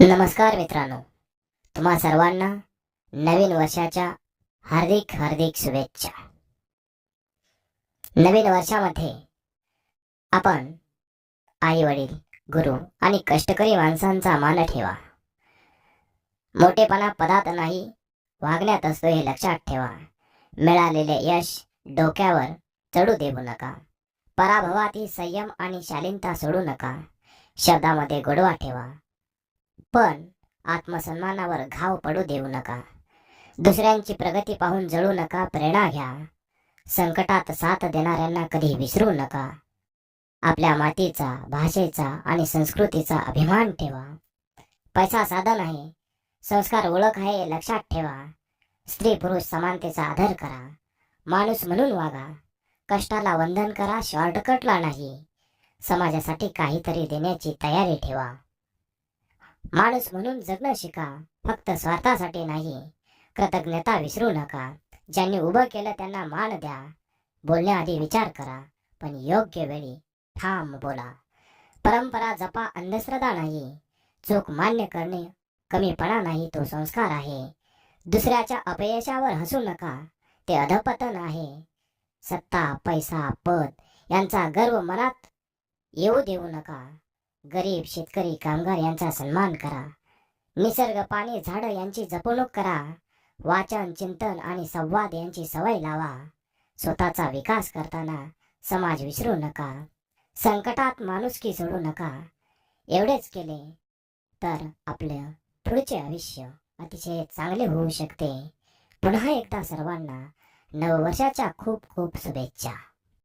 नमस्कार मित्रांनो, तुम्हा सर्वांना नवीन वर्षाच्या हार्दिक हार्दिक शुभेच्छा. नवीन वर्षामध्ये आपण आई वडील, गुरु आणि कष्टकरी माणसांचा मान ठेवा. मोठेपणा पदात नाही, वागण्यात असतो हे लक्षात ठेवा. मिळालेले यश डोक्यावर चढू देऊ नका. पराभवातील संयम आणि शालीनता सोडू नका. शब्दामध्ये गोडवा ठेवा, पण आत्मसन्मानावर घाव पडू देऊ नका. दुसऱ्यांची प्रगती पाहून जळू नका. प्रेरणा घ्या. संकटात साथ देणाऱ्यांना कधी विसरू नका. आपल्या मातीचा, भाषेचा आणि संस्कृतीचा अभिमान ठेवा. पैसा साधन आहे, संस्कार ओळख आहे, लक्षात ठेवा. स्त्री पुरुष समानतेचा आदर करा. माणूस म्हणून वागा. कष्टाला वंदन करा, शॉर्टकटला नाही. समाजासाठी काहीतरी देण्याची तयारी ठेवा. माणूस म्हणून जगणं शिका, फक्त स्वार्थासाठी नाही. कृतज्ञता विसरू नका. ज्यांनी उभं केलं त्यांना मान द्या. बोलण्याआधी विचार करा, पण योग्य वेळी ठाम बोला. परंपरा जपा, अंधश्रद्धा नाही. चूक मान्य करणे कमीपणा नाही, तो संस्कार आहे. दुसऱ्याच्या अपयशावर हसू नका, ते अधपतन आहे. सत्ता, पैसा, पद यांचा गर्व मनात येऊ देऊ नका. गरीब, शेतकरी, कामगार यांचा सन्मान करा. निसर्ग, पाणी, झाडं यांची जपणूक करा. वाचन, चिंतन आणि संवाद यांची सवय लावा. स्वतःचा विकास करताना समाज विसरू नका. संकटात माणुसकी सोडू नका. एवढेच केले तर आपलं पुढचे आयुष्य अतिशय चांगले होऊ शकते. पुन्हा एकदा सर्वांना नववर्षाच्या खूप खूप शुभेच्छा.